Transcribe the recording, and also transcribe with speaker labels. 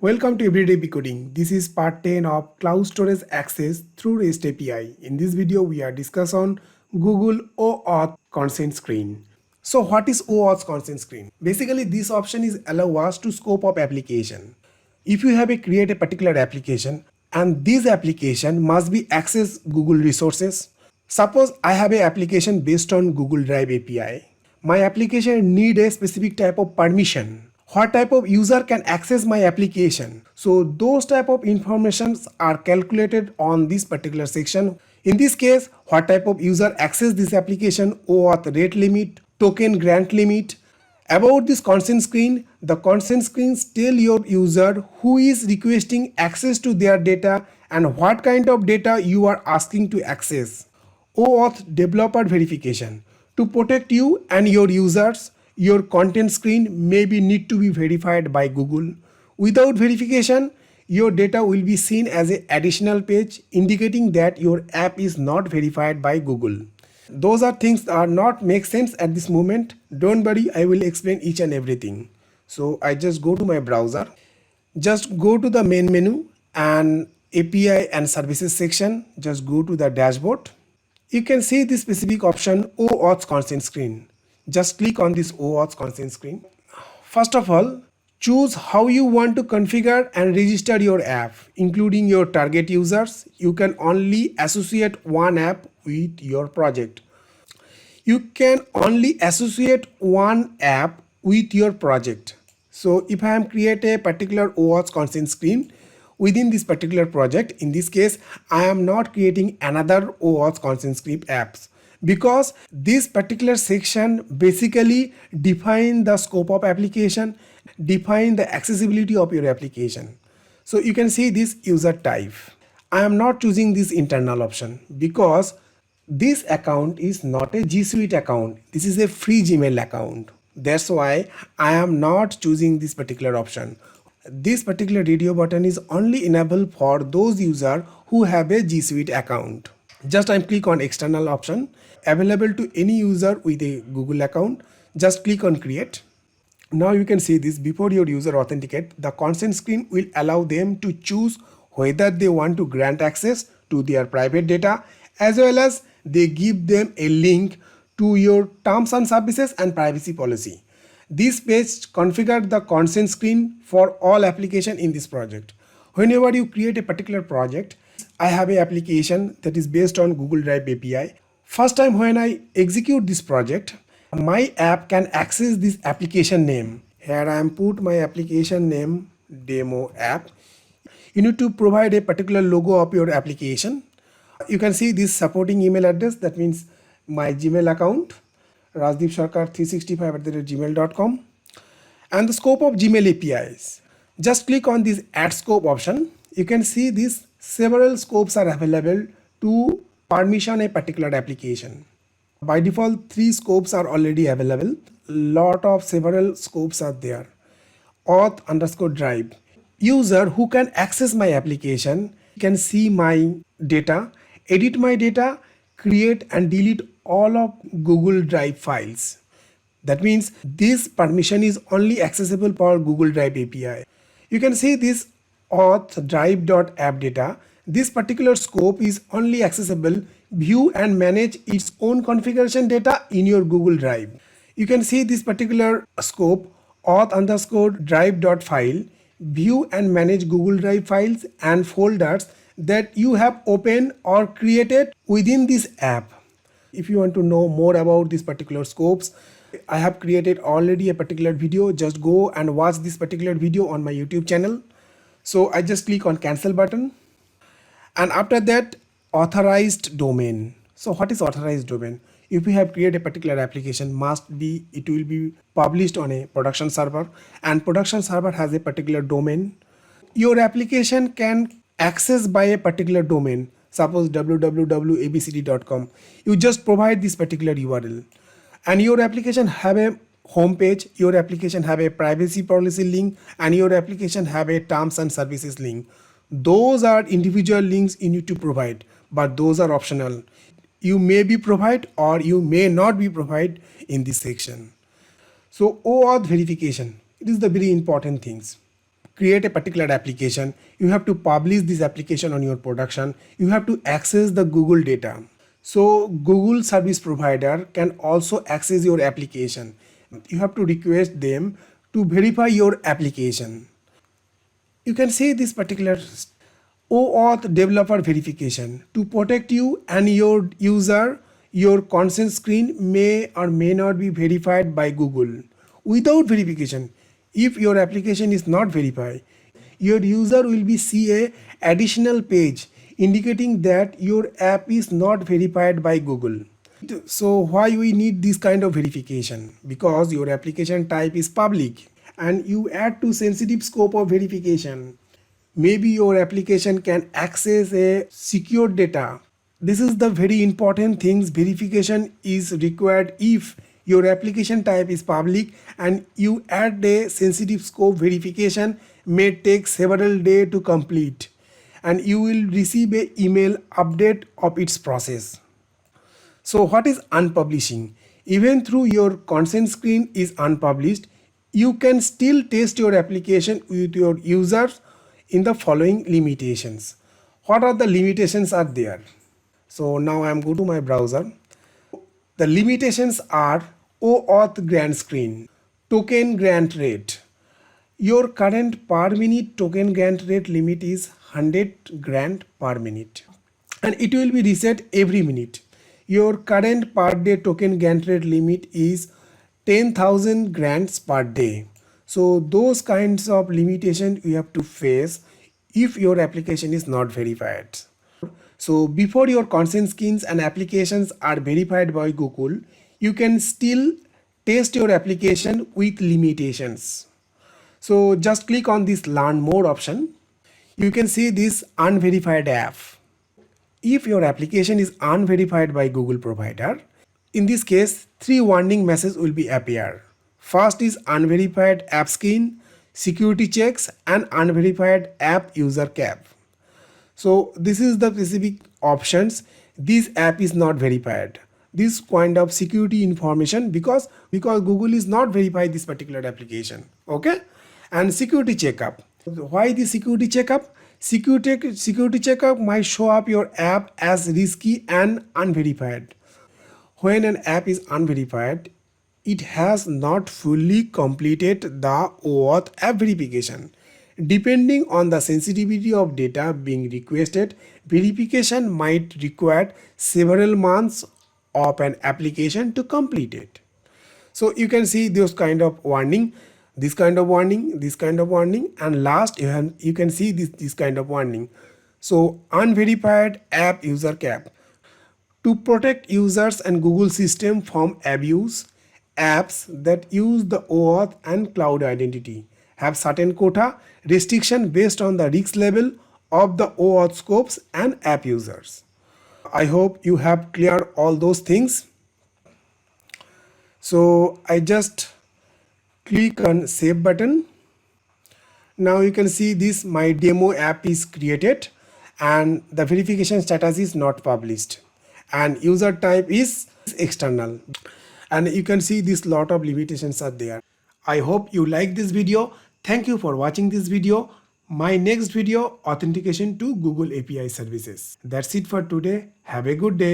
Speaker 1: Welcome to Everyday Decoding. This is part 10 of Cloud Storage Access through REST API. In this video, we are discussing on Google OAuth consent screen. So what is OAuth consent screen? Basically, this option is allow us to scope up application. If you have create a particular application and this application must be access Google resources. Suppose I have an application based on Google Drive API. My application need a specific type of permission. What type of user can access my application? So those type of informations are calculated on this particular section. In this case, what type of user access this application, OAuth rate limit, token grant limit. About this consent screen, the consent screens tell your user who is requesting access to their data and what kind of data you are asking to access. OAuth developer verification. To protect you and your users, your content screen maybe need to be verified by Google. Without verification, your data will be seen as an additional page indicating that your app is not verified by Google. Those are things that are not make sense at this moment. Don't worry, I will explain each and everything. So I just go to my browser. Just go to the main menu and API and services section. Just go to the dashboard. You can see this specific option OAuth consent screen. Just click on this OAuth consent screen. First of all, choose how you want to configure and register your app, including your target users. You can only associate one app with your project. You can only associate one app with your project. So if I am create a particular OAuth consent screen within this particular project, in this case, I am not creating another OAuth consent script apps because this particular section basically define the scope of application, define the accessibility of your application. So you can see this user type. I am not choosing this internal option because this account is not a G Suite account. This is a free Gmail account. That's why I am not choosing this particular option. This particular radio button is only enabled for those users who have a G Suite account. Just I click on external option, available to any user with a Google account. Just click on create. Now you can see this before your user authenticate, the consent screen will allow them to choose whether they want to grant access to their private data, as well as they give them a link to your terms and services and privacy policy. This page configures the consent screen for all application in this project. Whenever you create a particular project, I have an application that is based on Google Drive API. First time when I execute this project, my app can access this application name. Here I am put my application name demo app. You need to provide a particular logo of your application. You can see this supporting email address, that means my Gmail account, rajdeepsarkar365@gmail.com, and the scope of Gmail APIs. Just click on this add scope option. You can see these several scopes are available to permission a particular application. By default, 3 scopes are already available. Lot of several scopes are there. Auth_drive. User who can access my application can see my data, edit my data, create and delete all of Google Drive files. That means this permission is only accessible for Google Drive API. You can see this auth_drive.app data. This particular scope is only accessible, view and manage its own configuration data in your Google Drive. You can see this particular scope auth_drive.file, view and manage Google Drive files and folders that you have opened or created within this app. If you want to know more about these particular scopes, I have created already a particular video. Just go and watch this particular video on my YouTube channel. So I just click on cancel button, and after that, authorized domain. So what is authorized domain? If you have created a particular application, it will be published on a production server, and production server has a particular domain. Your application can access by a particular domain, suppose www.abcd.com. You just provide this particular URL, and your application have a home page, your application have a privacy policy link, and your application have a terms and services link. Those are individual links you need to provide, but those are optional. You may be provide or you may not be provide in this section. So OAuth verification, it is the very important things. create a particular application, you have to publish this application on your production, you have to access the Google data. So Google service provider can also access your application. You have to request them to verify your application. You can say this particular OAuth developer verification to protect you and your user. Your consent screen may or may not be verified by Google. Without verification, if your application is not verified, your user will be see a additional page indicating that your app is not verified by Google. So why we need this kind of verification? Because your application type is public and you add to sensitive scope of verification. Maybe your application can access a secure data. This is the very important things. Verification is required if your application type is public and you add a sensitive scope. Verification may take several days to complete and you will receive a email update of its process. So what is unpublishing? Even though your consent screen is unpublished, you can still test your application with your users in the following limitations. What are the limitations are there? So now I am going to my browser. The limitations are OAuth grant screen, token grant rate. Your current per minute token grant rate limit is 100 grant per minute and it will be reset every minute. Your current per day token grant rate limit is 10,000 grants per day. So those kinds of limitations you have to face if your application is not verified. So before your consent screens and applications are verified by Google, you can still test your application with limitations. So just click on this learn more option. You can see this unverified app. If your application is unverified by Google provider, in this case, 3 warning messages will be appear. First is unverified app screen, security checks and unverified app user cap. So this is the specific options. This app is not verified. This kind of security information because Google is not verified this particular application. Okay, and security checkup. Why the security checkup? Security checkup might show up your app as risky and unverified. When an app is unverified, it has not fully completed the OAuth app verification. Depending on the sensitivity of data being requested, verification might require several months of an application to complete it. So you can see those kind of warning, this kind of warning, this kind of warning, and last you can see this kind of warning. So unverified app user cap. To protect users and Google system from abuse, apps that use the OAuth and cloud identity have certain quota restriction based on the risk level of the OAuth scopes and app users. I hope you have cleared all those things. So I just click on save button. Now you can see this my demo app is created and the verification status is not published and user type is external, and you can see this lot of limitations are there. I hope you like this video. Thank you for watching this video. My next video, authentication to Google API services. That's it for today. Have a good day.